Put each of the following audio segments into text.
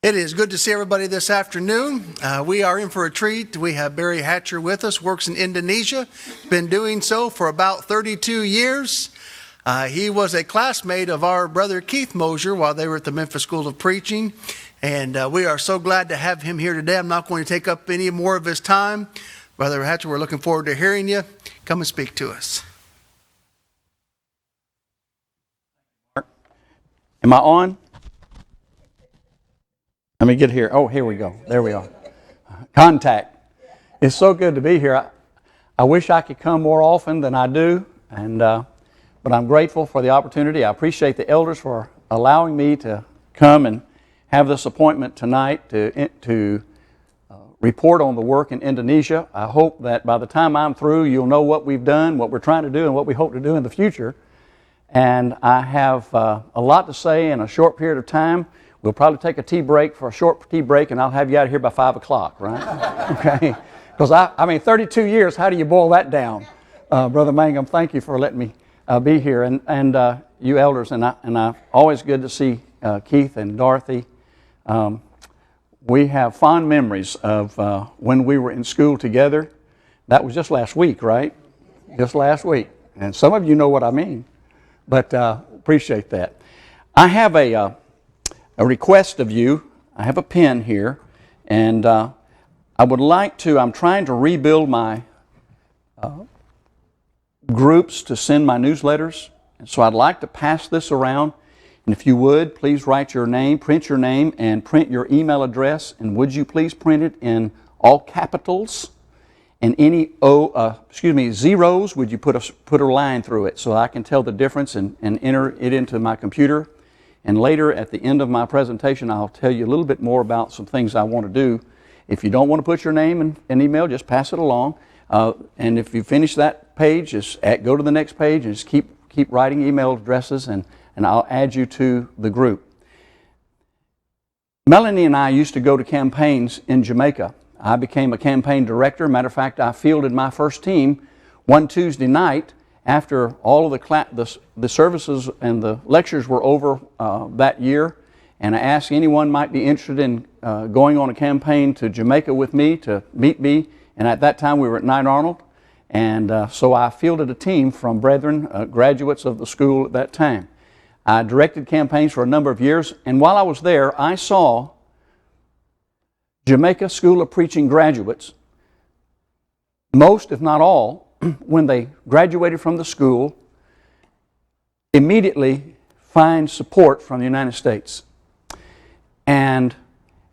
It is good to see everybody this afternoon. We are in for a treat. We have Barry Hatcher with us, works in Indonesia, been doing so for about 32 years. He was a classmate of our brother Keith Mosier while they were at the Memphis School of Preaching, and we are so glad to have him here today. I'm not going to take up any more of his time. Brother Hatcher, we're looking forward to hearing you. Come and speak to us. Am I on? Let me get here. Oh, here we go. There we are. Contact. It's so good to be here. I wish I could come more often than I do, but I'm grateful for the opportunity. I appreciate the elders for allowing me to come and have this appointment tonight to report on the work in Indonesia. I hope that by the time I'm through, you'll know what we've done, what we're trying to do, and what we hope to do in the future. And I have a lot to say in a short period of time. We'll probably take a short tea break, and I'll have you out of here by 5 o'clock, right? Okay? Because, I mean, 32 years, how do you boil that down? Brother Mangum, thank you for letting me be here. And you elders, and always good to see Keith and Dorothy. We have fond memories of when we were in school together. That was just last week, right? Just last week. And some of you know what I mean. But appreciate that. I have a request of you. I have a pen here, and I would like to, I'm trying to rebuild my groups to send my newsletters, and so I'd like to pass this around, and if you would, please write your name, print your name, and print your email address, and would you please print it in all capitals, and any zeros, would you put a line through it so I can tell the difference and enter it into my computer. And later, at the end of my presentation, I'll tell you a little bit more about some things I want to do. If you don't want to put your name and email, just pass it along. And if you finish that page, just go to the next page and just keep writing email addresses, and I'll add you to the group. Melanie and I used to go to campaigns in Jamaica. I became a campaign director. Matter of fact, I fielded my first team one Tuesday night after all of the services and the lectures were over that year, and I asked anyone might be interested in going on a campaign to Jamaica with me to meet me, and at that time we were at Knight Arnold, and so I fielded a team from brethren, graduates of the school at that time. I directed campaigns for a number of years, and while I was there, I saw Jamaica School of Preaching graduates, most if not all, when they graduated from the school, immediately find support from the United States. And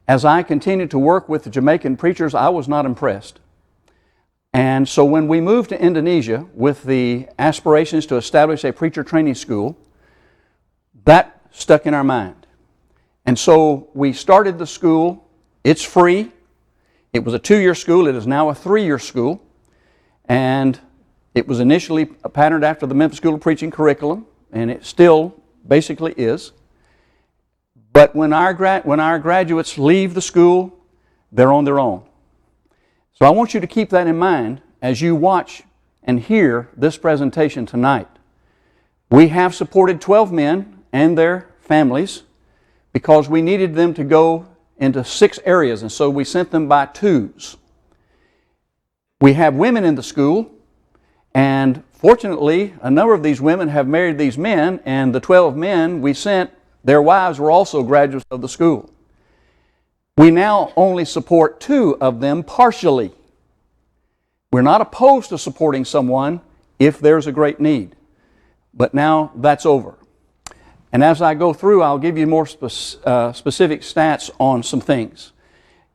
as I continued to work with the Jamaican preachers, I was not impressed. And so when we moved to Indonesia with the aspirations to establish a preacher training school, that stuck in our mind. And so we started the school. It's free. It was a 2-year school. It is now a 3-year school. And it was initially patterned after the Memphis School of Preaching curriculum, and it still basically is. But when our graduates leave the school, they're on their own. So I want you to keep that in mind as you watch and hear this presentation tonight. We have supported 12 men and their families because we needed them to go into 6 areas, and so we sent them by twos. We have women in the school, and fortunately, a number of these women have married these men, and the 12 men we sent, their wives were also graduates of the school. We now only support 2 of them partially. We're not opposed to supporting someone if there's a great need, but now that's over. And as I go through, I'll give you more specific stats on some things.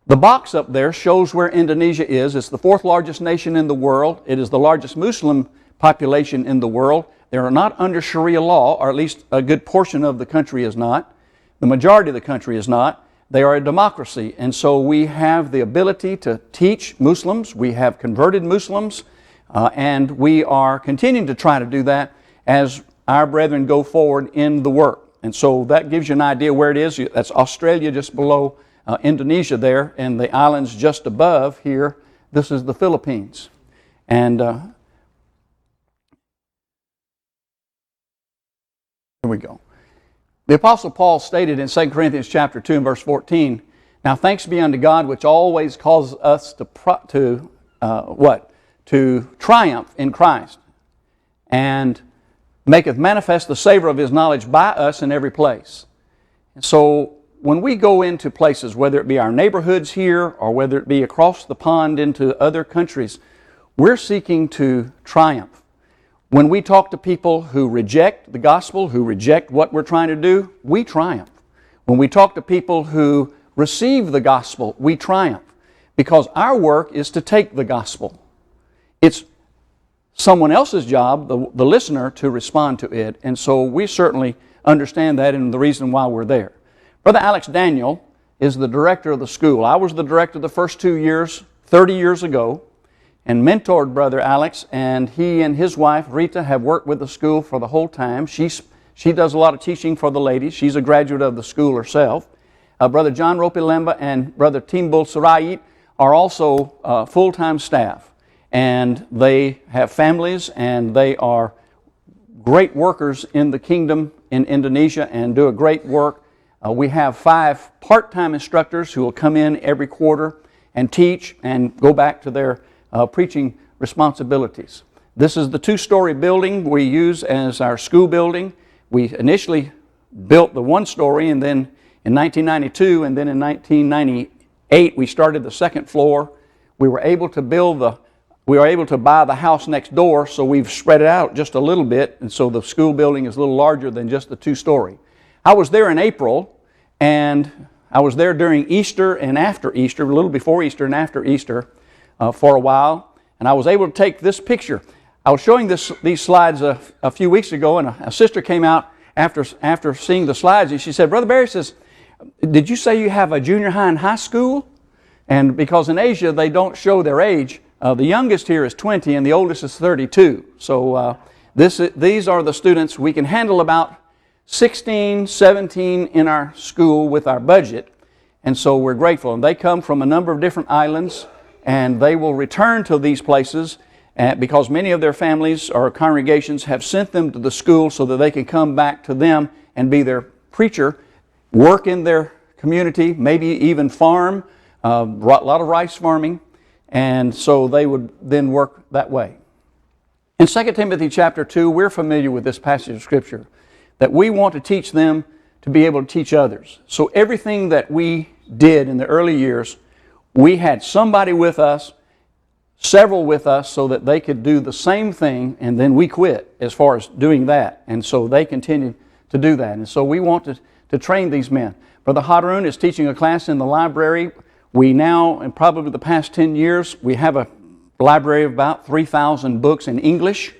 The box up there shows where Indonesia is. It's the 4th largest nation in the world. It is the largest Muslim population in the world. They are not under Sharia law, or at least a good portion of the country is not. The majority of the country is not. They are a democracy, and so we have the ability to teach Muslims. We have converted Muslims, and we are continuing to try to do that as our brethren go forward in the work. And so that gives you an idea where it is. That's Australia just below Indonesia there, and the islands just above here. This is the Philippines. And here we go. The Apostle Paul stated in 2 Corinthians chapter 2 and verse 14, Now thanks be unto God, which always causes us to triumph in Christ, and maketh manifest the savor of His knowledge by us in every place. And so when we go into places, whether it be our neighborhoods here or whether it be across the pond into other countries, we're seeking to triumph. When we talk to people who reject the gospel, who reject what we're trying to do, we triumph. When we talk to people who receive the gospel, we triumph. Because our work is to take the gospel. It's someone else's job, the listener, to respond to it. And so we certainly understand that and the reason why we're there. Brother Alex Daniel is the director of the school. I was the director the first 2 years, 30 years ago, and mentored Brother Alex, and he and his wife, Rita, have worked with the school for the whole time. She does a lot of teaching for the ladies. She's a graduate of the school herself. Brother John Ropilemba and Brother Timbul Sarait are also full-time staff, and they have families, and they are great workers in the kingdom in Indonesia and do a great work. We have 5 part-time instructors who will come in every quarter and teach and go back to their preaching responsibilities. This is the 2-story building we use as our school building. We initially built the 1-story, and then in 1992 and then in 1998 we started the 2nd floor. We were able to buy the house next door, so we've spread it out just a little bit, and so the school building is a little larger than just the 2-story. I was there in April, and I was there during Easter and after Easter, a little before Easter and after Easter for a while, and I was able to take this picture. I was showing these slides a few weeks ago, and a sister came out after seeing the slides, and she said, Brother Barry says, did you say you have a junior high and high school? And because in Asia they don't show their age, the youngest here is 20 and the oldest is 32. So these are the students. We can handle about 16, 17 in our school with our budget, and so we're grateful. And they come from a number of different islands, and they will return to these places because many of their families or congregations have sent them to the school so that they can come back to them and be their preacher, work in their community, maybe even farm, a lot of rice farming, and so they would then work that way. In 2 Timothy chapter 2, we're familiar with this passage of Scripture, that we want to teach them to be able to teach others. So everything that we did in the early years, we had somebody with us, several with us, so that they could do the same thing, and then we quit as far as doing that. And so they continued to do that. And so we want to train these men. Brother Hadarun is teaching a class in the library. We now, in probably the past 10 years, we have a library of about 3,000 books in English.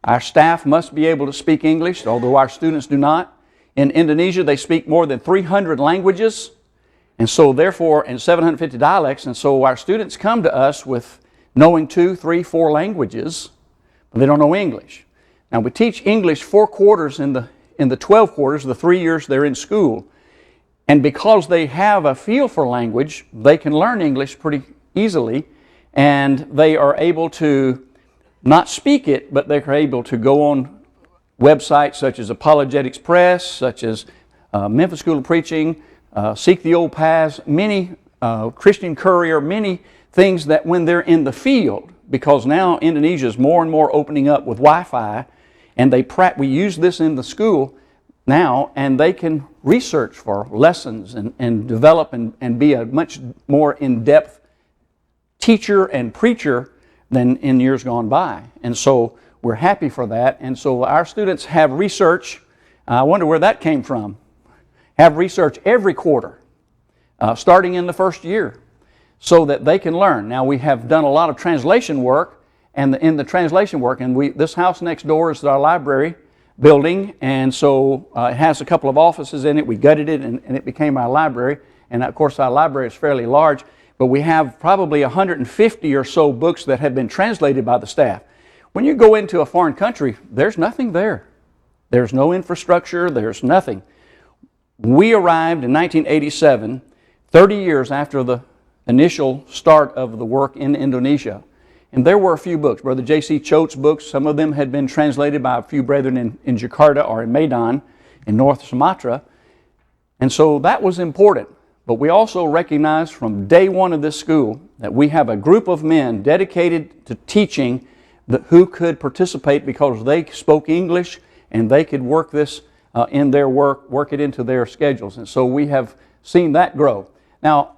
Our staff must be able to speak English, although our students do not. In Indonesia, they speak more than 300 languages, and so therefore, and 750 dialects, and so our students come to us with knowing 2, 3, 4 languages, but they don't know English. Now, we teach English 4 quarters in the 12 quarters, the 3 years they're in school, and because they have a feel for language, they can learn English pretty easily, and they are able to not speak it, but they're able to go on websites such as Apologetics Press, such as Memphis School of Preaching, Seek the Old Paths, many Christian Courier, many things that when they're in the field, because now Indonesia is more and more opening up with Wi-Fi, and we use this in the school now, and they can research for lessons and develop and be a much more in-depth teacher and preacher than in years gone by. And so we're happy for that. And so our students have research. I wonder where that came from. Have research every quarter, starting in the first year, so that they can learn. Now we have done a lot of translation work, and in the translation work, and this house next door is our library building, and so it has a couple of offices in it. We gutted it, and it became our library. And of course our library is fairly large, but we have probably 150 or so books that have been translated by the staff. When you go into a foreign country, there's nothing there. There's no infrastructure, there's nothing. We arrived in 1987, 30 years after the initial start of the work in Indonesia. And there were a few books, Brother J.C. Choate's books. Some of them had been translated by a few brethren in Jakarta or in Medan in North Sumatra. And so that was important. but we also recognize from day one of this school that we have a group of men dedicated to teaching who could participate because they spoke English and they could work this in their work it into their schedules. And so we have seen that grow. Now,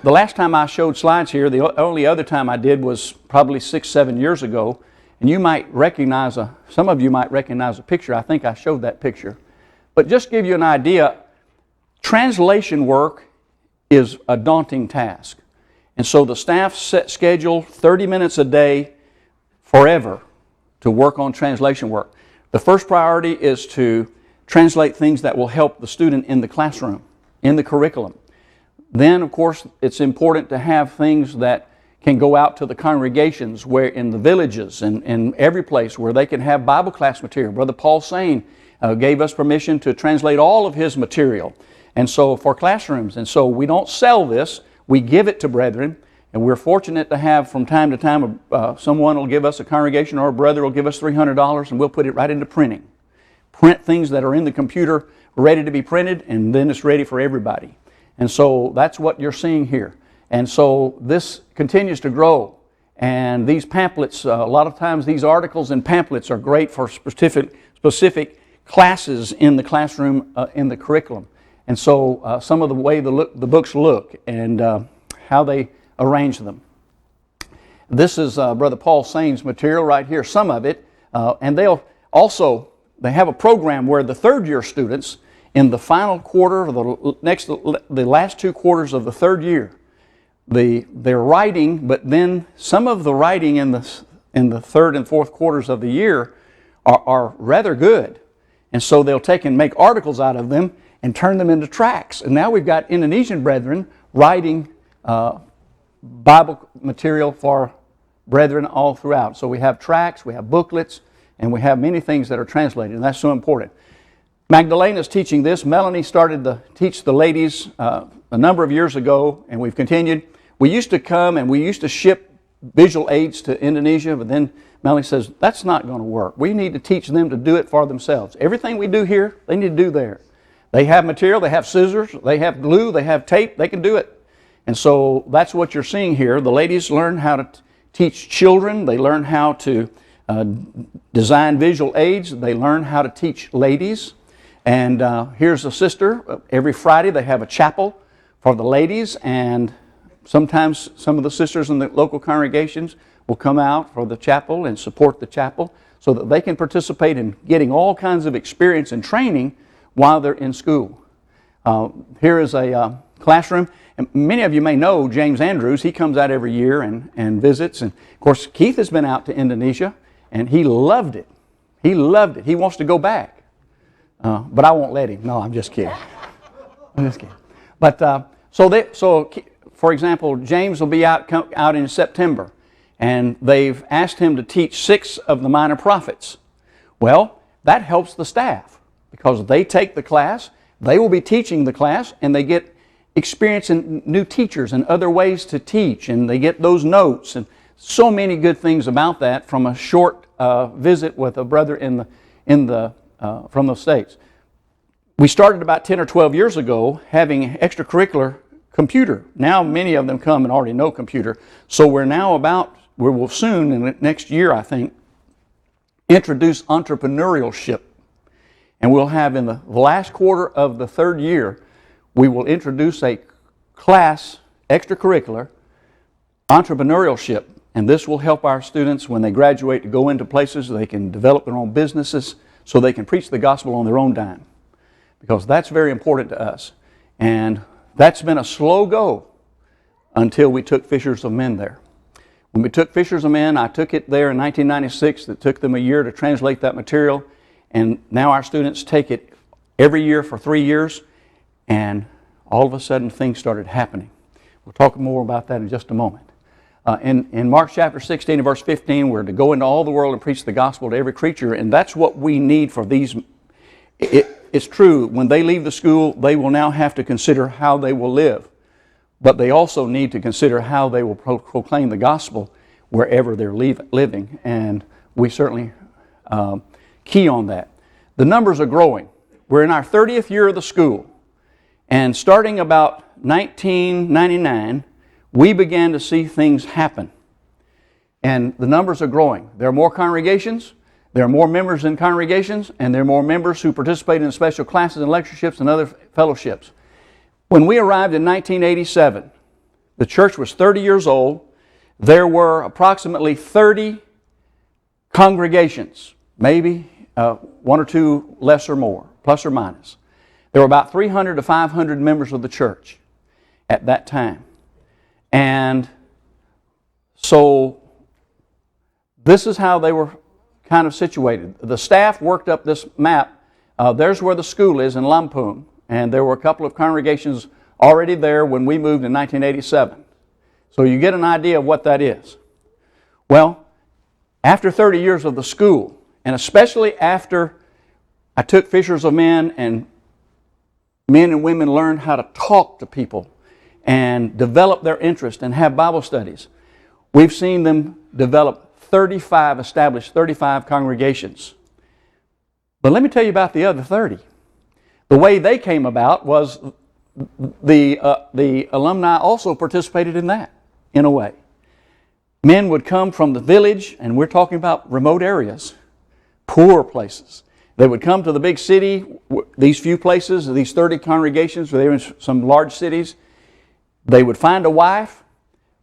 the last time I showed slides here, the only other time I did was probably 6-7 years ago, and you might recognize some of you might recognize a picture. I think I showed that picture. But just to give you an idea, translation work is a daunting task. And so the staff set schedule 30 minutes a day forever to work on translation work. The first priority is to translate things that will help the student in the classroom, in the curriculum. Then, of course, it's important to have things that can go out to the congregations, where in the villages and every place where they can have Bible class material. Brother Paul Sane gave us permission to translate all of his material, and so for classrooms. And so we don't sell this, we give it to brethren, and we're fortunate to have from time to time someone will give us, a congregation or a brother will give us $300, and we'll put it right into printing. Print things that are in the computer ready to be printed, and then it's ready for everybody. And so that's what you're seeing here. And so this continues to grow. And these pamphlets, a lot of times these articles and pamphlets are great for specific classes in the classroom, in the curriculum. And so some of the way the books look and how they arrange them. This is Brother Paul Sane's material right here, some of it. And they have a program where the third year students in the final quarter, the last 2 quarters of the third year, they're writing, but then some of the writing in the third and fourth quarters of the year are rather good. And so they'll take and make articles out of them and turn them into tracts. And now we've got Indonesian brethren writing Bible material for brethren all throughout. So we have tracts, we have booklets, and we have many things that are translated, and that's so important. Magdalena's teaching this. Melanie started to teach the ladies a number of years ago, and we've continued. We used to come and we used to ship visual aids to Indonesia, but then Melanie says, that's not going to work. We need to teach them to do it for themselves. Everything we do here, they need to do there. They have material, they have scissors, they have glue, they have tape, they can do it. And so that's what you're seeing here. The ladies learn how to teach children, they learn how to design visual aids, they learn how to teach ladies. And here's a sister. Every Friday they have a chapel for the ladies, and sometimes some of the sisters in the local congregations will come out for the chapel and support the chapel so that they can participate in getting all kinds of experience and training while they're in school. Here is a classroom. And many of you may know James Andrews. He comes out every year and visits. And of course, Keith has been out to Indonesia, and he loved it. He loved it. He wants to go back. But I won't let him. No, I'm just kidding. I'm just kidding. But so for example, James will be out in September, and they've asked him to teach 6 of the minor prophets. Well, that helps the staff because they take the class, they will be teaching the class, and they get experience in new teachers and other ways to teach, and they get those notes, and so many good things about that from a short visit with a brother from the States. We started about 10 or 12 years ago having extracurricular computer. Now many of them come and already know computer. So we will soon, in the next year I think, introduce entrepreneurship. And we'll have in the last quarter of the third year, we will introduce a class, extracurricular, entrepreneurship. And this will help our students when they graduate to go into places they can develop their own businesses so they can preach the gospel on their own dime. Because that's very important to us. And that's been a slow go until we took Fishers of Men there. When we took Fishers of Men, I took it there in 1996. It took them a year to translate that material. And now our students take it every year for 3 years. And all of a sudden things started happening. We'll talk more about that in just a moment. In Mark chapter 16 and verse 15, we're to go into all the world and preach the gospel to every creature, and that's what we need for these. It's true, when they leave the school, they will now have to consider how they will live, but they also need to consider how they will proclaim the gospel wherever they're living, and we certainly key on that. The numbers are growing. We're in our 30th year of the school, And starting about 1999, we began to see things happen. And the numbers are growing. There are more congregations, there are more members in congregations, and there are more members who participate in special classes and lectureships and other fellowships. When we arrived in 1987, the church was 30 years old. There were approximately 30 congregations, maybe one or two less or more, plus or minus. There were about 300 to 500 members of the church at that time. And so this is how they were kind of situated. The staff worked up this map. There's where the school is in Lampung, and there were a couple of congregations already there when we moved in 1987. So you get an idea of what that is. Well, after 30 years of the school, and especially after I took fishers of men and women learned how to talk to people and develop their interest and have Bible studies, we've seen them establish 35 congregations. But let me tell you about the other 30. The way they came about was the alumni also participated in that, in a way. Men would come from the village, and we're talking about remote areas, poor places. They would come to the big city, these few places, these 30 congregations, they were in some large cities. They would find a wife,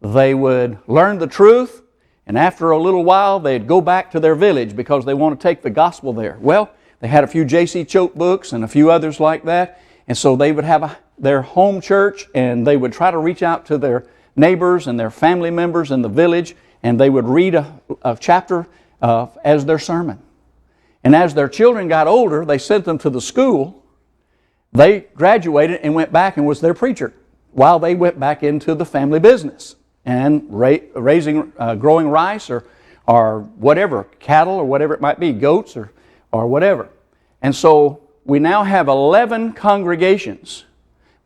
they would learn the truth, and after a little while they'd go back to their village because they want to take the gospel there. Well, they had a few J.C. Choate books and a few others like that, and so they would have their home church, and they would try to reach out to their neighbors and their family members in the village, and they would read a chapter as their sermon. And as their children got older, they sent them to the school. They graduated and went back and was their preacher while they went back into the family business and growing rice or whatever, cattle or whatever it might be, goats or whatever. And so we now have 11 congregations.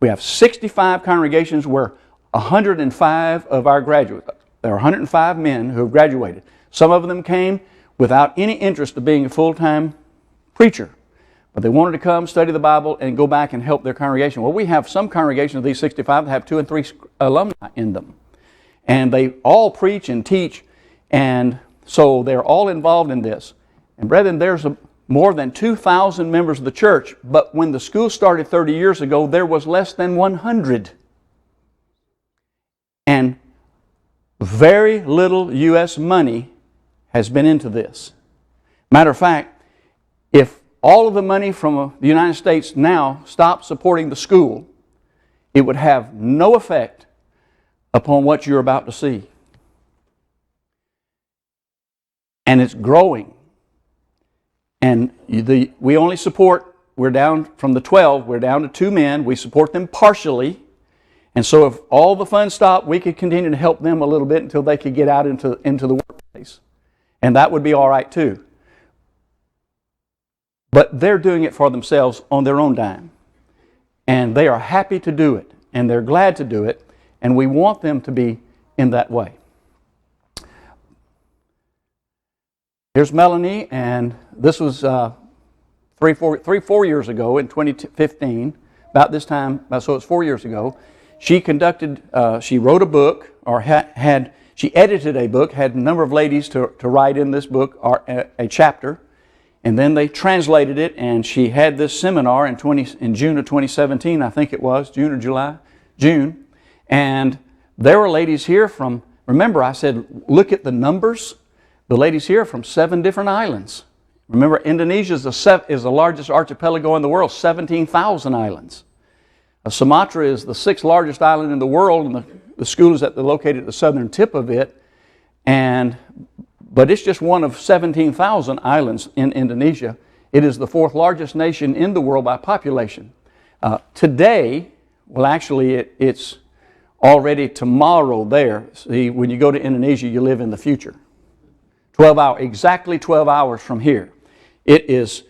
We have 65 congregations where 105 of our graduates, there are 105 men who have graduated. Some of them came without any interest of being a full-time preacher, but they wanted to come, study the Bible, and go back and help their congregation. Well, we have some congregations of these 65 that have 2 and 3 alumni in them. And they all preach and teach, and so they're all involved in this. And brethren, there's more than 2,000 members of the church, but when the school started 30 years ago, there was less than 100. And very little U.S. money has been into this. Matter of fact, if all of the money from the United States now stopped supporting the school, it would have no effect upon what you're about to see. And it's growing. And we only support, we're down from the 12, we're down to 2 men. We support them partially. And so if all the funds stopped, we could continue to help them a little bit until they could get out into the workplace. And that would be all right too. But they're doing it for themselves on their own dime. And they are happy to do it. And they're glad to do it. And we want them to be in that way. Here's Melanie, and this was 4 years ago in 2015, about this time, so it's 4 years ago. She wrote a book, or she edited a book, had a number of ladies to write in this book a chapter, and then they translated it, and she had this seminar in June of 2017, I think it was, June or July, June, and there were ladies here from, remember I said, look at the numbers. The ladies here are from 7 different islands. Remember, Indonesia is the largest archipelago in the world, 17,000 islands. Sumatra is the 6th largest island in the world, and the school is located at the southern tip of it. But it's just one of 17,000 islands in Indonesia. It is the 4th largest nation in the world by population. Today, well actually it's already tomorrow there. See, when you go to Indonesia, you live in the future. Exactly 12 hours from here. It is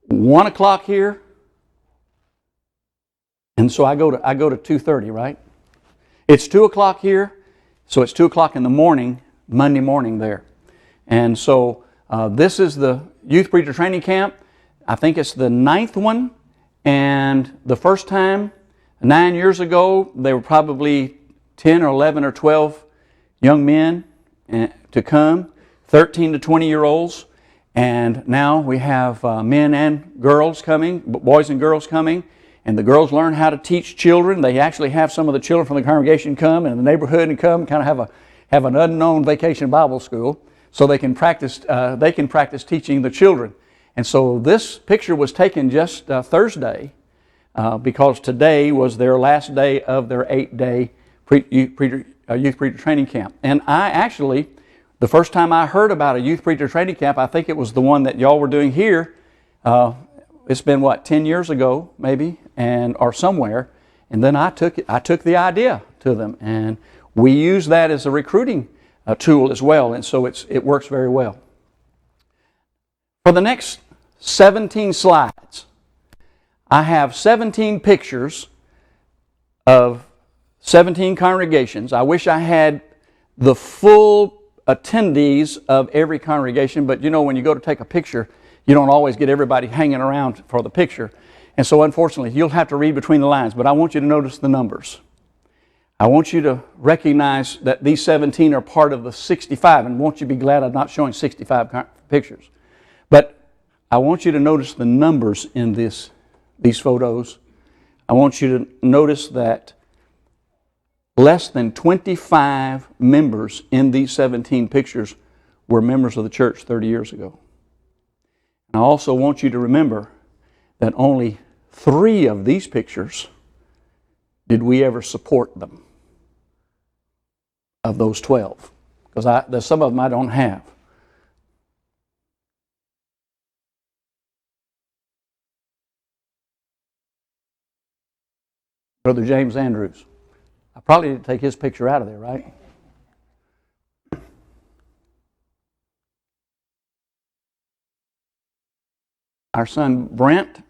1 o'clock here, and so I go to 2:30, right? It's 2 o'clock here, so it's 2 o'clock in the morning, Monday morning there. And so this is the Youth Preacher Training Camp. I think it's the 9th one, And the first time, 9 years ago, they were probably 10 or 11 or 12 young men to come, 13 to 20-year-olds. And now we have men and girls coming, boys and girls coming. And the girls learn how to teach children. They actually have some of the children from the congregation come in the neighborhood and come, kind of have an unknown vacation Bible school, so they can practice teaching the children. And so this picture was taken just Thursday, because today was their last day of their 8-day youth preacher training camp. And I actually, the first time I heard about a youth preacher training camp, I think it was the one that y'all were doing here. It's been 10 years ago, maybe, or somewhere. And then I took the idea to them, and we use that as a recruiting tool as well. And so it works very well. For the next 17 slides, I have 17 pictures of 17 congregations. I wish I had the full attendees of every congregation, but when you go to take a picture, you don't always get everybody hanging around for the picture. And so unfortunately, you'll have to read between the lines, but I want you to notice the numbers. I want you to recognize that these 17 are part of the 65, and won't you be glad I'm not showing 65 pictures. But I want you to notice the numbers in these photos. I want you to notice that less than 25 members in these 17 pictures were members of the church 30 years ago. And I also want you to remember that only 3 of these pictures did we ever support them, of those 12. Because there's some of them I don't have. Brother James Andrews. I probably need to take his picture out of there, right? Our son Brent,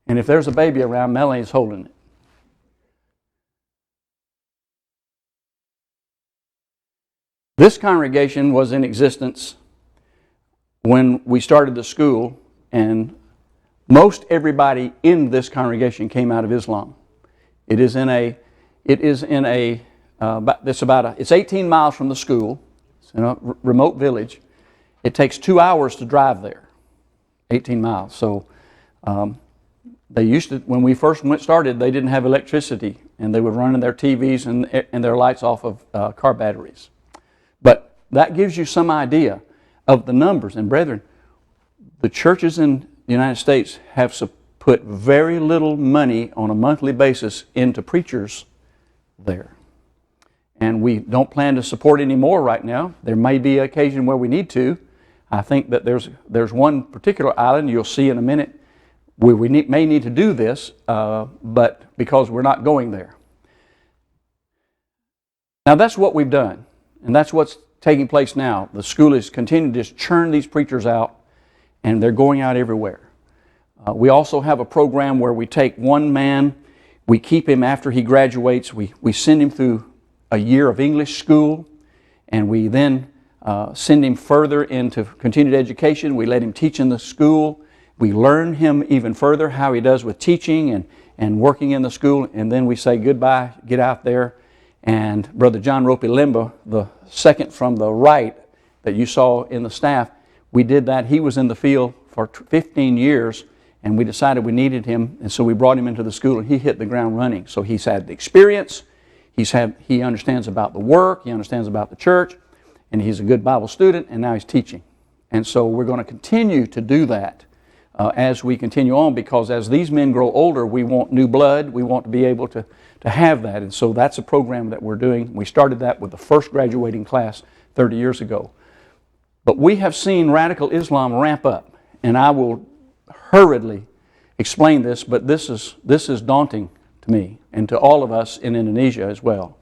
and if there's a baby around, Melanie's holding it. This congregation was in existence when we started the school, and most everybody in this congregation came out of Islam. It's 18 miles from the school. It's in a remote village. It takes 2 hours to drive there, 18 miles. So they used to, when we first started, they didn't have electricity, and they would run their TVs and their lights off of car batteries. But that gives you some idea of the numbers. And brethren, the churches in the United States have put very little money on a monthly basis into preachers there. And we don't plan to support any more right now. There may be an occasion where we need to. I think that there's one particular island you'll see in a minute where we may need to do this, but because we're not going there. Now that's what we've done, and that's what's taking place now. The school is continuing to just churn these preachers out, and they're going out everywhere. We also have a program where we take one man, we keep him after he graduates, we send him through a year of English school, and we then send him further into continued education. We let him teach in the school. We learn him even further how he does with teaching and working in the school, and then we say goodbye, get out there. And Brother John Ropi Limba, the second from the right that you saw in the staff, we did that. He was in the field for 15 years, and we decided we needed him, and so we brought him into the school, and he hit the ground running. So he's had the experience, he understands about the work, he understands about the church, and he's a good Bible student, and now he's teaching. And so we're going to continue to do that as we continue on, because as these men grow older, we want new blood, we want to be able to have that. And so that's a program that we're doing. We started that with the first graduating class 30 years ago. But we have seen radical Islam ramp up, and I will hurriedly explain this, but this is daunting to me and to all of us in Indonesia as well.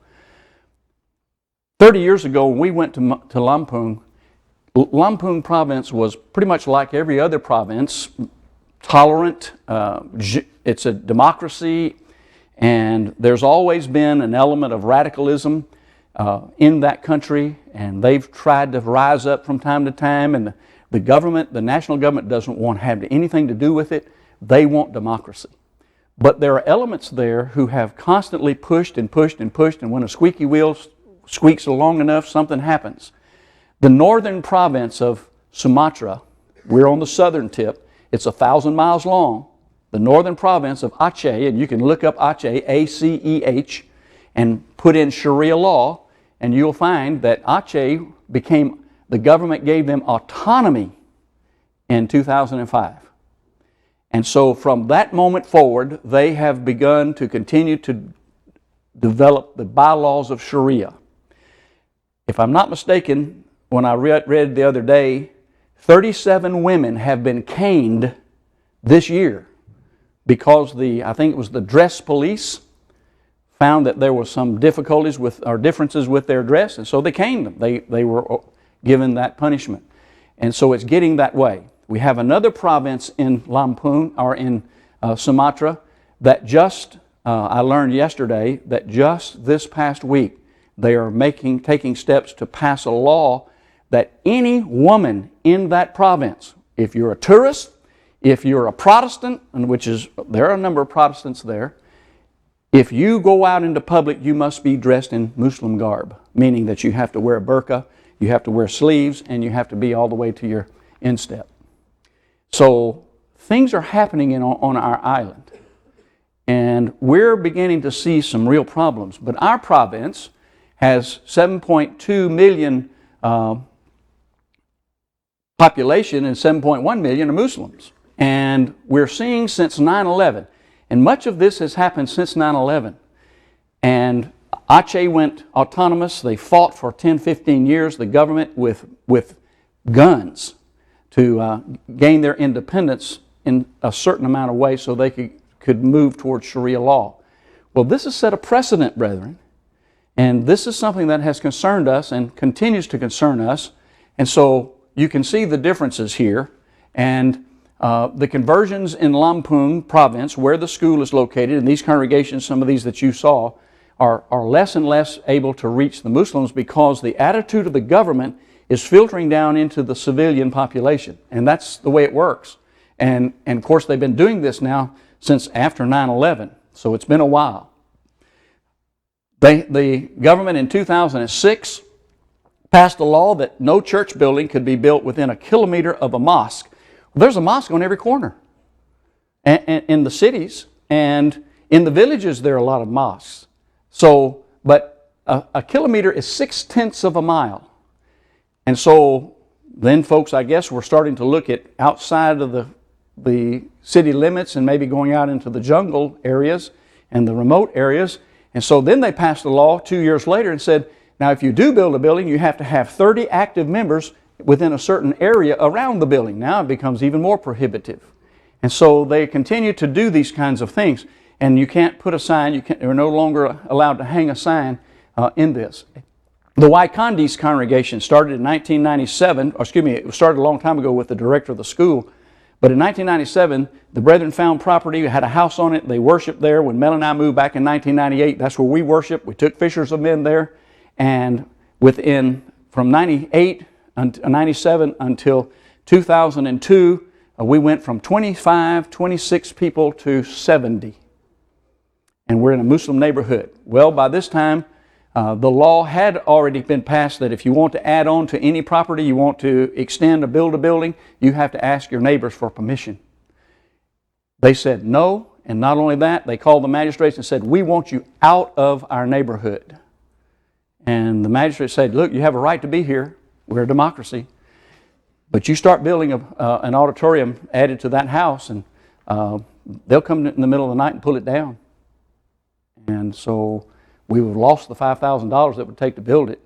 30 years ago, when we went to Lampung, Lampung province was pretty much like every other province, tolerant. It's a democracy, and there's always been an element of radicalism in that country, and they've tried to rise up from time to time, and the government, the national government, doesn't want to have anything to do with it. They want democracy. But there are elements there who have constantly pushed and pushed and pushed, and when a squeaky wheel squeaks long enough, something happens. The northern province of Sumatra, we're on the southern tip, it's 1,000 miles long. The northern province of Aceh, and you can look up Aceh, A-C-E-H, and put in Sharia law, and you'll find that Aceh became, the government gave them autonomy in 2005. And so from that moment forward, they have begun to continue to develop the bylaws of Sharia. If I'm not mistaken, when I read the other day, 37 women have been caned this year because I think it was the dress police found that there was some difficulties or differences with their dress, and so they caned them. They were given that punishment. And so it's getting that way. We have another province in Lampung, or in Sumatra, that I learned yesterday, that just this past week, they are taking steps to pass a law that any woman in that province, if you're a tourist, if you're a Protestant, and there are a number of Protestants there, if you go out into public, you must be dressed in Muslim garb, meaning that you have to wear a burqa, you have to wear sleeves, and you have to be all the way to your instep. So things are happening on our island, and we're beginning to see some real problems. But our province has 7.2 million population, and 7.1 million are Muslims. And we're seeing since 9/11, and much of this has happened since 9/11. And Aceh went autonomous. They fought for 10, 15 years, the government with guns, to gain their independence in a certain amount of way so they could move towards Sharia law. Well, this has set a precedent, brethren, and this is something that has concerned us and continues to concern us. And so you can see the differences here. And the conversions in Lampung province, where the school is located, and these congregations, some of these that you saw, are less and less able to reach the Muslims because the attitude of the government is filtering down into the civilian population. And that's the way it works. And of course, they've been doing this now since after 9/11, so it's been a while. The government in 2006 passed a law that no church building could be built within a kilometer of a mosque. Well, there's a mosque on every corner in the cities, and in the villages there are a lot of mosques. So, but a kilometer is 6/10 of a mile. And so then folks, I guess, were starting to look at outside of the city limits and maybe going out into the jungle areas and the remote areas. And so then they passed a law 2 years later and said, now if you do build a building, you have to have 30 active members within a certain area around the building. Now it becomes even more prohibitive. And so they continue to do these kinds of things. And you can't put a sign, you're no longer allowed to hang a sign in this. The Waikandis congregation started in 1997, it started a long time ago with the director of the school. But in 1997, the brethren found property, had a house on it, they worshiped there. When Mel and I moved back in 1998, that's where we worshiped. We took fishers of men there. And from 98 until 97 until 2002, we went from 26 people to 70. And we're in a Muslim neighborhood. Well, by this time, the law had already been passed that if you want to add on to any property, you want to extend or build a building, you have to ask your neighbors for permission. They said no, and not only that, they called the magistrates and said, we want you out of our neighborhood. And the magistrate said, look, you have a right to be here. We're a democracy. But you start building an auditorium added to that house, and they'll come in the middle of the night and pull it down. And so we would have lost the $5,000 that it would take to build it.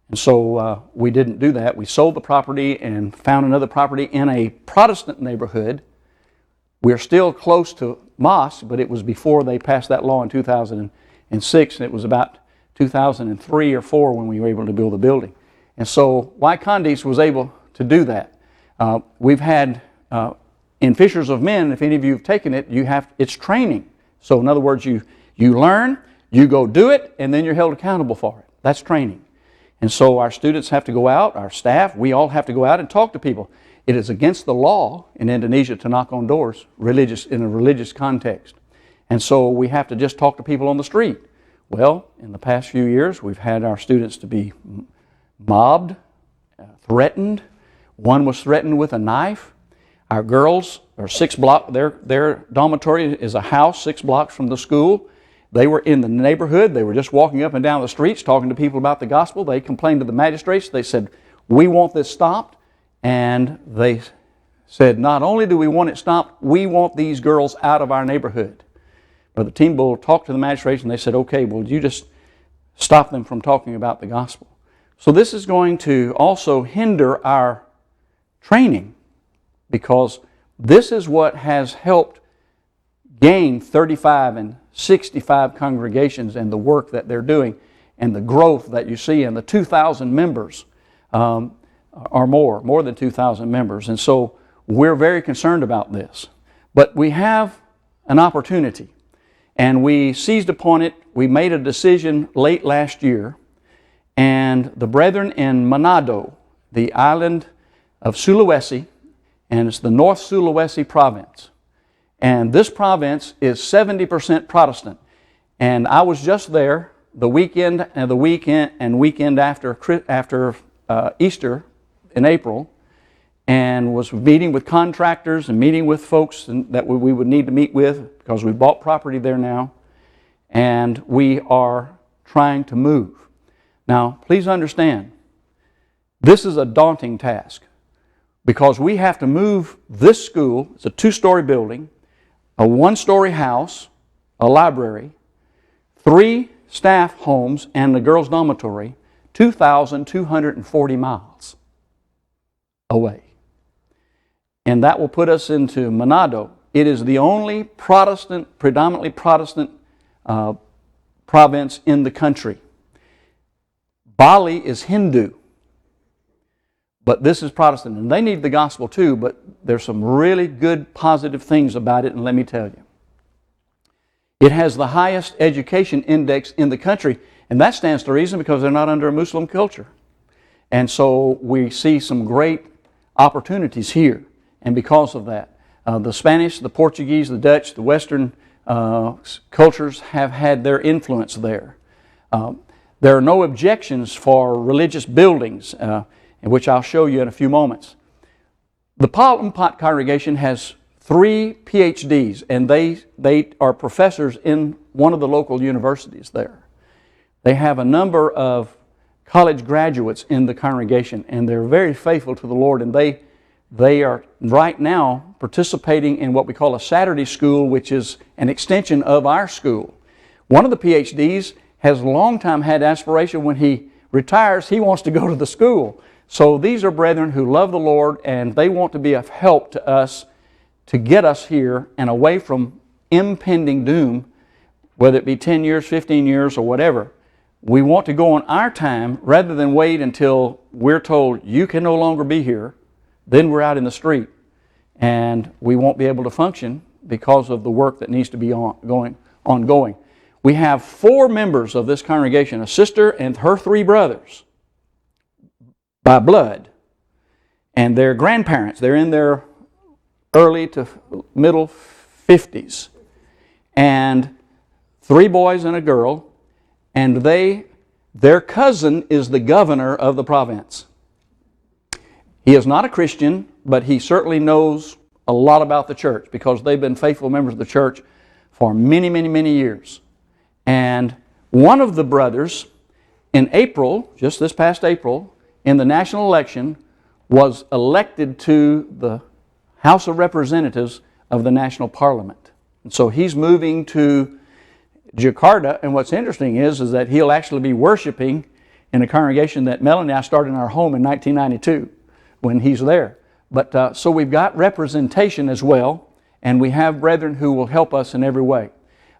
And so we didn't do that. We sold the property and found another property in a Protestant neighborhood. We're still close to mosque, but it was before they passed that law in 2006, and it was about 2003 or 4 when we were able to build the building. And so Waikandis was able to do that. We've had, in Fishers of Men, if any of you have taken it, it's training. So in other words, you learn, you go do it, and then you're held accountable for it. That's training. And so our students have to go out, our staff, we all have to go out and talk to people. It is against the law in Indonesia to knock on doors in a religious context. And so we have to just talk to people on the street. Well, in the past few years, we've had our students to be mobbed, threatened. One was threatened with a knife. Our girls are 6 blocks, their dormitory is a house 6 blocks from the school. They were in the neighborhood. They were just walking up and down the streets talking to people about the gospel. They complained to the magistrates. They said, we want this stopped. And they said, not only do we want it stopped, we want these girls out of our neighborhood. Brother Teambull talked to the magistrates and they said, okay, well, you just stop them from talking about the gospel. So this is going to also hinder our training, because this is what has helped gain 35 and 65 congregations and the work that they're doing and the growth that you see, and the 2,000 members or more than 2,000 members. And so we're very concerned about this. But we have an opportunity, and we seized upon it. We made a decision late last year, and the brethren in Manado, the island of Sulawesi, and it's the North Sulawesi province. And this province is 70% Protestant. And I was just there the weekend after Easter in April, and was meeting with contractors and meeting with folks that we would need to meet with, because we bought property there now, and we are trying to move. Now, please understand, this is a daunting task, because we have to move this school. It's a 2-story building, a 1-story house, a library, 3 staff homes, and the girls' dormitory, 2,240 miles away. And that will put us into Manado. It is the only predominantly Protestant province in the country. Bali is Hindu, but this is Protestant, and they need the gospel too, but there's some really good positive things about it, and let me tell you. It has the highest education index in the country, and that stands to reason because they're not under a Muslim culture. And so we see some great opportunities here, and because of that. The Spanish, the Portuguese, the Dutch, the Western cultures have had their influence there. There are no objections for religious buildings, which I'll show you in a few moments. The Palmpot congregation has 3 PhDs, and they are professors in one of the local universities there. They have a number of college graduates in the congregation, and they're very faithful to the Lord, and they are right now participating in what we call a Saturday school, which is an extension of our school. One of the PhDs has a long time had aspiration, when he retires, he wants to go to the school. So these are brethren who love the Lord, and they want to be of help to us to get us here and away from impending doom, whether it be 10 years, 15 years, or whatever. We want to go on our time rather than wait until we're told you can no longer be here. Then we're out in the street, and we won't be able to function because of the work that needs to be ongoing. We have 4 members of this congregation, a sister and her 3 brothers by blood, and their grandparents. They're in their early to middle 50s, and 3 boys and a girl, and their cousin is the governor of the province. He is not a Christian, but he certainly knows a lot about the church, because they've been faithful members of the church for many, many, many years. And one of the brothers, in April, just this past April, in the national election, was elected to the House of Representatives of the National Parliament. And so he's moving to Jakarta, and what's interesting is that he'll actually be worshiping in a congregation that Melanie and I started in our home in 1992 when he's there. But so we've got representation as well, and we have brethren who will help us in every way.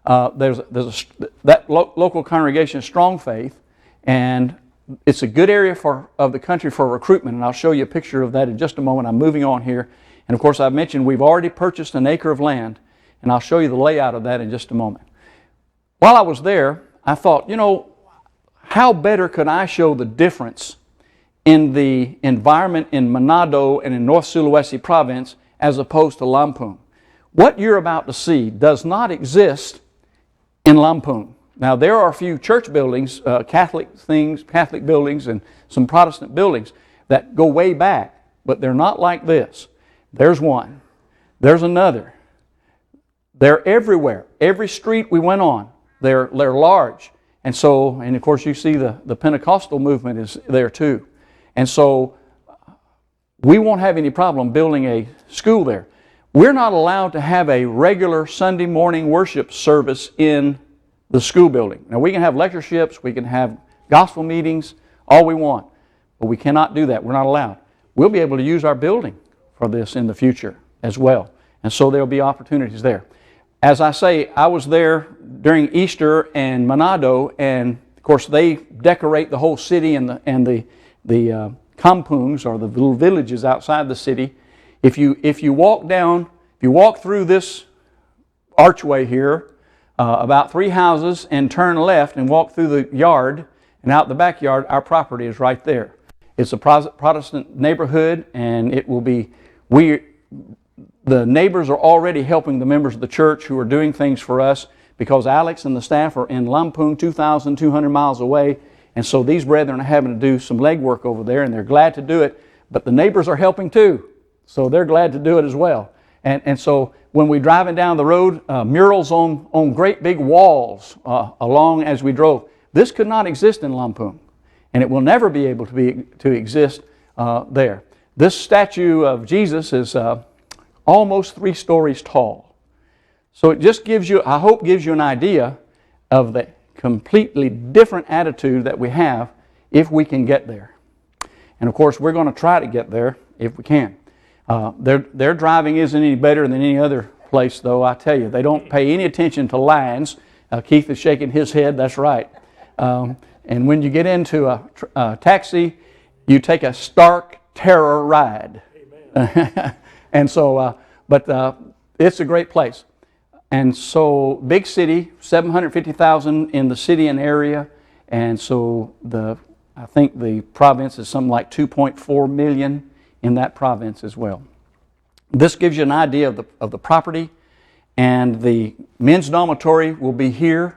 That local congregation is strong faith, and it's a good area of the country for recruitment, and I'll show you a picture of that in just a moment. I'm moving on here. And of course, I've mentioned we've already purchased an acre of land, and I'll show you the layout of that in just a moment. While I was there, I thought, how better could I show the difference in the environment in Manado and in North Sulawesi province as opposed to Lampung? What you're about to see does not exist in Lampung. Now, there are a few church buildings, Catholic buildings, and some Protestant buildings that go way back, but they're not like this. There's one. There's another. They're everywhere. Every street we went on, they're large. And so, and of course you see the Pentecostal movement is there too. And so, we won't have any problem building a school there. We're not allowed to have a regular Sunday morning worship service in the school building. Now, we can have lectureships, we can have gospel meetings, all we want, but we cannot do that. We're not allowed. We'll be able to use our building for this in the future as well. And so there'll be opportunities there. As I say, I was there during Easter and Manado, and of course they decorate the whole city and the kampungs, or the little villages outside the city. If you walk through this archway here, about 3 houses, and turn left and walk through the yard and out the backyard, our property is right there. It's a Protestant neighborhood, and it will be, the neighbors are already helping the members of the church who are doing things for us, because Alex and the staff are in Lampung, 2,200 miles away, and so these brethren are having to do some legwork over there, and they're glad to do it, but the neighbors are helping too, so they're glad to do it as well. And so when we're driving down the road, murals on great big walls along as we drove. This could not exist in Lampung, and it will never be able to exist there. This statue of Jesus is almost 3 stories tall. So it just gives you, I hope, gives you an idea of the completely different attitude that we have if we can get there. And of course, we're going to try to get there if we can. Their driving isn't any better than any other place, though, I tell you. They don't pay any attention to lines. Keith is shaking his head, that's right. And when you get into a taxi, you take a stark terror ride. And so, but it's a great place. And so, big city, 750,000 in the city and area, and so I think the province is something like 2.4 million in that province as well. This gives you an idea of the property, and the men's dormitory will be here.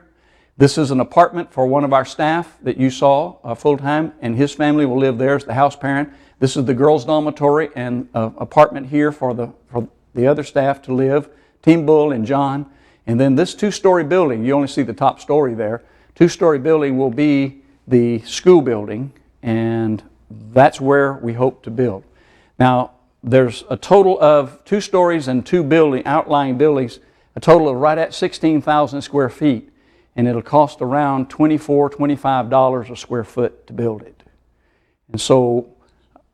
This is an apartment for one of our staff that you saw full-time, and his family will live there as the house parent. This is the girls' dormitory and apartment here for the other staff to live, Team Bull and John. And then this 2-story building, you only see the top story there, 2-story building will be the school building, and that's where we hope to build. Now, there's a total of 2 stories and 2 outlying buildings, a total of right at 16,000 square feet, and it'll cost around $24, $25 a square foot to build it. And so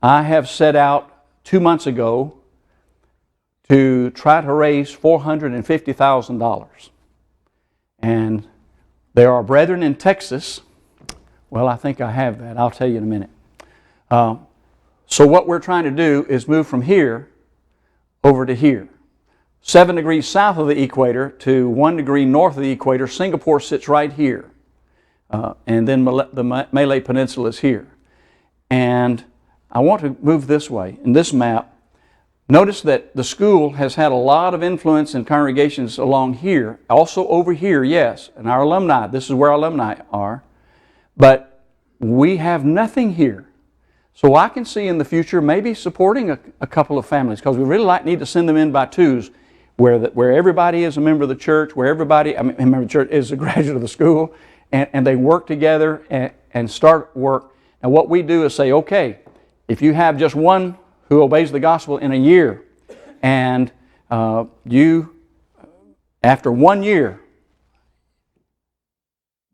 I have set out 2 months ago to try to raise $450,000. And there are brethren in Texas. Well, I think I have that. I'll tell you in a minute. So what we're trying to do is move from here over to here. 7 degrees south of the equator to 1 degree north of the equator. Singapore sits right here. And then the Malay Peninsula is here. And I want to move this way. In this map, notice that the school has had a lot of influence in congregations along here. Also over here, yes, and our alumni. This is where our alumni are. But we have nothing here. So I can see in the future maybe supporting a couple of families, because we really need to send them in by twos, where everybody is a member of the church, where everybody, a member of the church is a graduate of the school, and they work together and start work. And what we do is say, okay, if you have just one who obeys the gospel in a year, and after 1 year,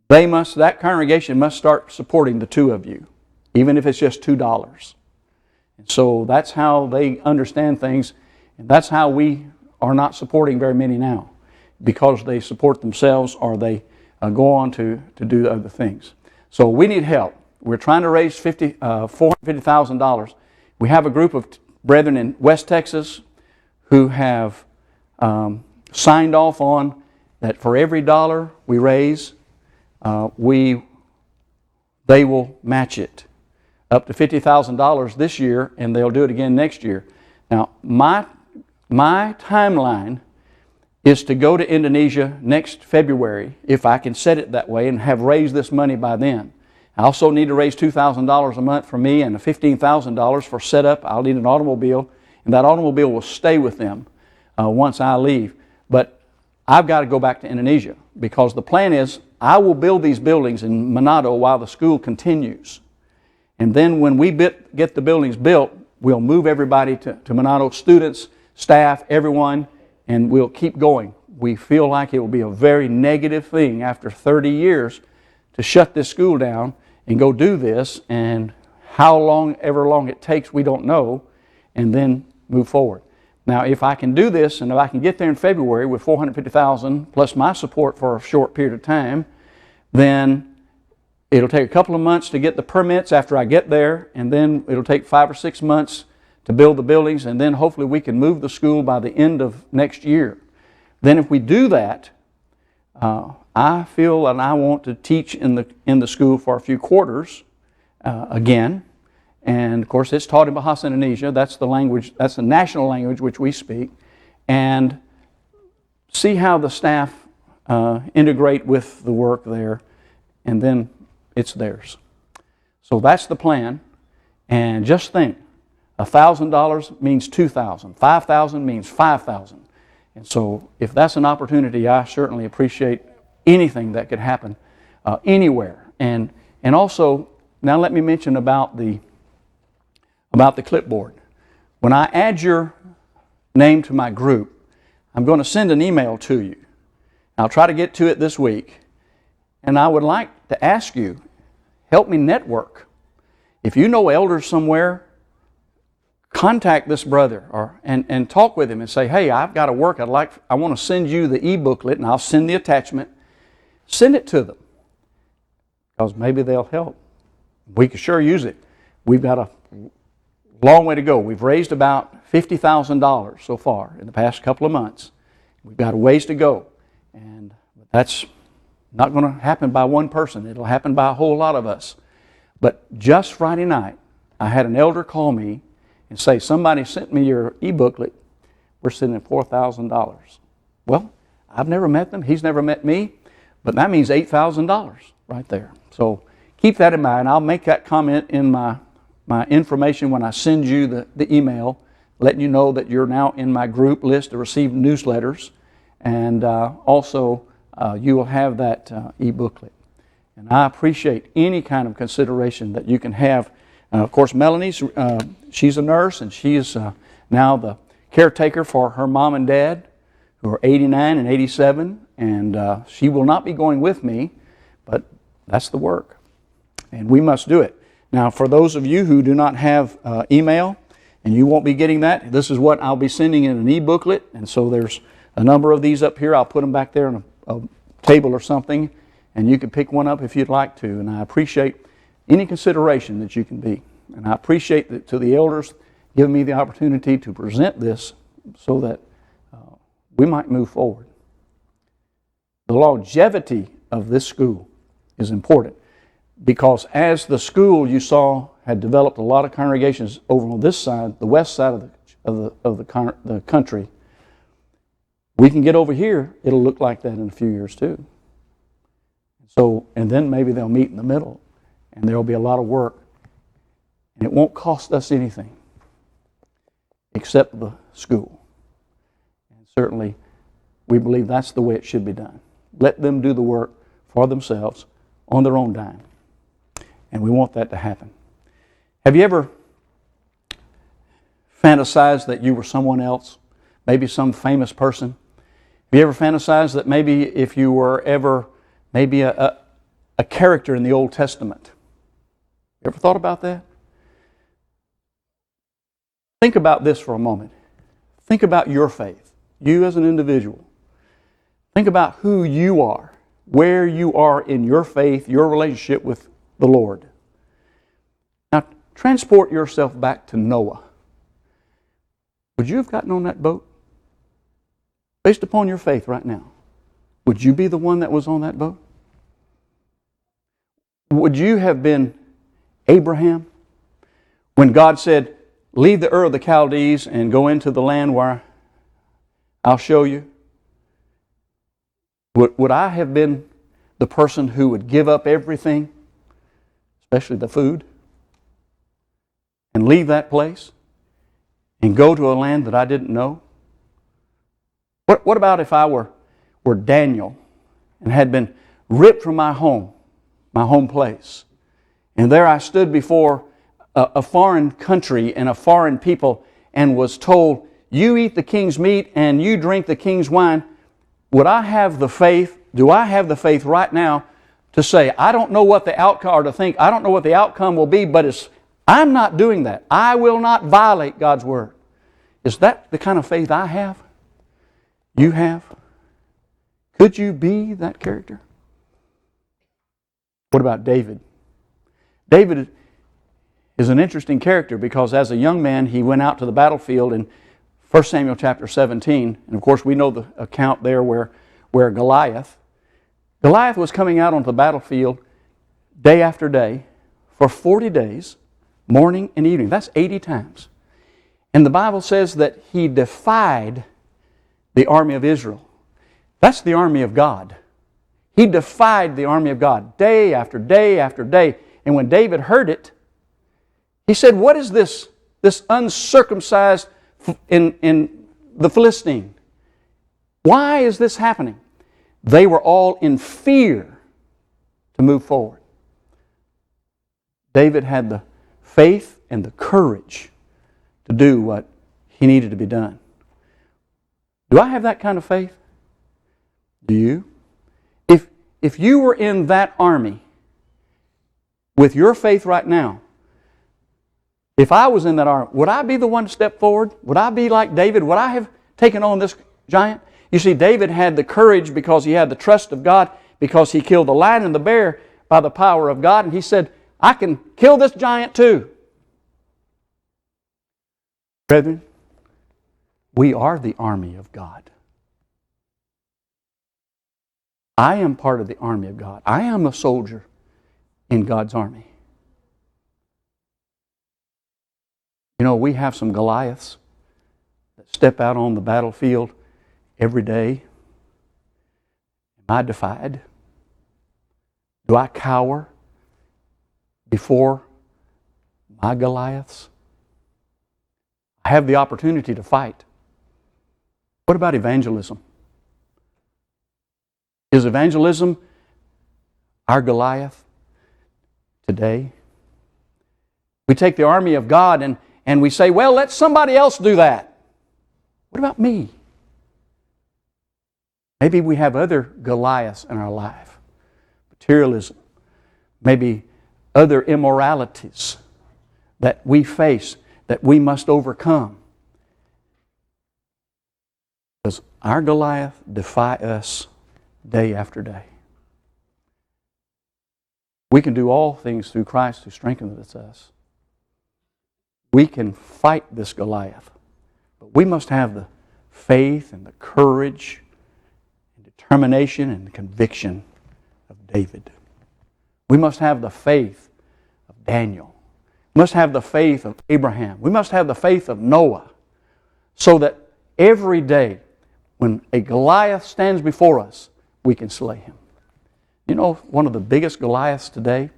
that congregation must start supporting the 2 of you, even if it's just $2. And so that's how they understand things, and that's how we are not supporting very many now, because they support themselves or they go on to do other things. So we need help. We're trying to raise $450,000. We have a group of brethren in West Texas who have signed off on that for every dollar we raise, they will match it up to $50,000 this year, and they'll do it again next year. Now, my timeline is to go to Indonesia next February, if I can set it that way, and have raised this money by then. I also need to raise $2,000 a month for me and $15,000 for setup. I'll need an automobile, and that automobile will stay with them once I leave. But I've got to go back to Indonesia, because the plan is I will build these buildings in Manado while the school continues. And then when we get the buildings built, we'll move everybody to Manado, students, staff, everyone, and we'll keep going. We feel like it will be a very negative thing after 30 years to shut this school down and go do this, and how long, ever long it takes, we don't know, and then move forward. Now, if I can do this, and if I can get there in February with $450,000 plus my support for a short period of time, then it'll take a couple of months to get the permits after I get there, and then it'll take 5 or 6 months to build the buildings, and then hopefully we can move the school by the end of next year. Then if we do that, I feel and I want to teach in the school for a few quarters again. And of course it's taught in Bahasa Indonesia. That's the language, that's the national language which we speak. And see how the staff integrate with the work there, and then it's theirs. So that's the plan. And just think, $1,000 means $2,000. $5,000 means $5,000. And so if that's an opportunity, I certainly appreciate anything that could happen anywhere. And also, now let me mention about the clipboard. When I add your name to my group, I'm going to send an email to you. I'll try to get to it this week. And I would like to ask you, help me network. If you know elders somewhere, contact this brother and talk with him and say, hey, I've got to work. I want to send you the e-booklet, and I'll send the attachment. Send it to them, because maybe they'll help. We can sure use it. We've got a long way to go. We've raised about $50,000 so far in the past couple of months. We've got a ways to go, and that's not going to happen by one person. It'll happen by a whole lot of us. But just Friday night, I had an elder call me and say, somebody sent me your e-booklet. We're sending $4,000. Well, I've never met them. He's never met me. But that means $8,000 right there. So keep that in mind. I'll make that comment in my information when I send you the email, letting you know that you're now in my group list to receive newsletters. And also, you will have that e-booklet. And I appreciate any kind of consideration that you can have. Of course, Melanie, she's a nurse, and she is now the caretaker for her mom and dad, who are 89 and 87. And she will not be going with me, but that's the work. And we must do it. Now, for those of you who do not have email, and you won't be getting that, this is what I'll be sending in an e-booklet. And so there's a number of these up here. I'll put them back there on a table or something, and you can pick one up if you'd like to. And I appreciate any consideration that you can be. And I appreciate that to the elders giving me the opportunity to present this so that we might move forward. The longevity of this school is important, because as the school you saw had developed a lot of congregations over on this side, the west side of the country, we can get over here, it'll look like that in a few years too. So, and then maybe they'll meet in the middle, and there'll be a lot of work, and it won't cost us anything except the school. And certainly, we believe that's the way it should be done. Let them do the work for themselves on their own dime. And we want that to happen. Have you ever fantasized that you were someone else? Maybe some famous person? Have you ever fantasized that maybe if you were ever maybe a character in the Old Testament? You ever thought about that? Think about this for a moment. Think about your faith, you as an individual. Think about who you are, where you are in your faith, your relationship with the Lord. Now, transport yourself back to Noah. Would you have gotten on that boat? Based upon your faith right now, would you be the one that was on that boat? Would you have been Abraham when God said, leave the Ur of the Chaldees and go into the land where I'll show you? Would I have been the person who would give up everything, especially the food, and leave that place and go to a land that I didn't know? What about if I were Daniel and had been ripped from my home place, and there I stood before a foreign country and a foreign people and was told, you eat the king's meat and you drink the king's wine? Would I have the faith, do I have the faith right now to say, I don't know what the outcome, or to think, I don't know what the outcome will be, but I'm not doing that. I will not violate God's Word. Is that the kind of faith I have? You have? Could you be that character? What about David? David is an interesting character because as a young man he went out to the battlefield in 1 Samuel chapter 17, and of course we know the account there where Goliath was coming out onto the battlefield day after day for 40 days, morning and evening. That's 80 times. And the Bible says that he defied the army of Israel. That's the army of God. He defied the army of God day after day after day. And when David heard it, he said, what is this uncircumcised in the Philistine? Why is this happening? They were all in fear to move forward. David had the faith and the courage to do what he needed to be done. Do I have that kind of faith? Do you? If you were in that army with your faith right now, if I was in that army, would I be the one to step forward? Would I be like David? Would I have taken on this giant? You see, David had the courage because he had the trust of God, because he killed the lion and the bear by the power of God, and he said, I can kill this giant too. Brethren, we are the army of God. I am part of the army of God. I am a soldier in God's army. You know, we have some Goliaths that step out on the battlefield every day. Am I defied? Do I cower before my Goliaths? I have the opportunity to fight. What about evangelism? Is evangelism our Goliath today? We take the army of God and we say, well, let somebody else do that. What about me? Maybe we have other Goliaths in our life. Materialism. Maybe other immoralities that we face, that we must overcome. Does our Goliath defy us day after day? We can do all things through Christ who strengthens us. We can fight this Goliath, but we must have the faith and the courage and determination and conviction of David. We must have the faith of Daniel. We must have the faith of Abraham. We must have the faith of Noah, so that every day when a Goliath stands before us, we can slay him. You know, one of the biggest Goliaths today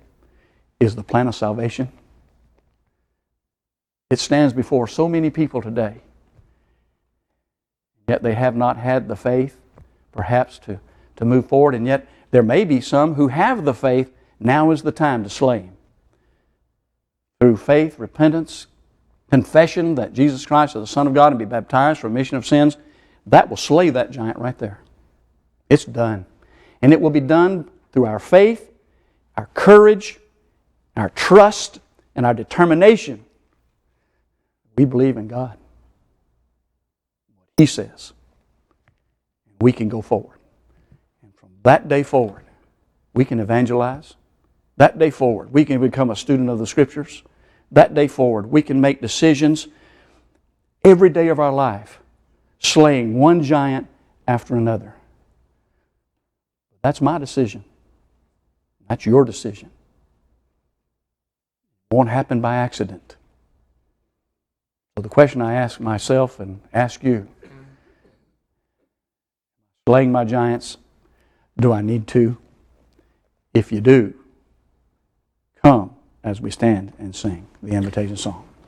is the plan of salvation. It stands before so many people today, yet they have not had the faith, perhaps, to move forward, and yet there may be some who have the faith. Now is the time to slay him. Through faith, repentance, confession that Jesus Christ is the Son of God and be baptized for remission of sins, that will slay that giant right there. It's done. And it will be done through our faith, our courage, our trust, and our determination. We believe in God. What He says. We can go forward. And from that day forward, we can evangelize. That day forward, we can become a student of the Scriptures. That day forward, we can make decisions every day of our life, slaying one giant after another. That's my decision. That's your decision. It won't happen by accident. So the question I ask myself and ask you, slaying my giants Do I need to? If you do, come as we stand and sing the invitation song.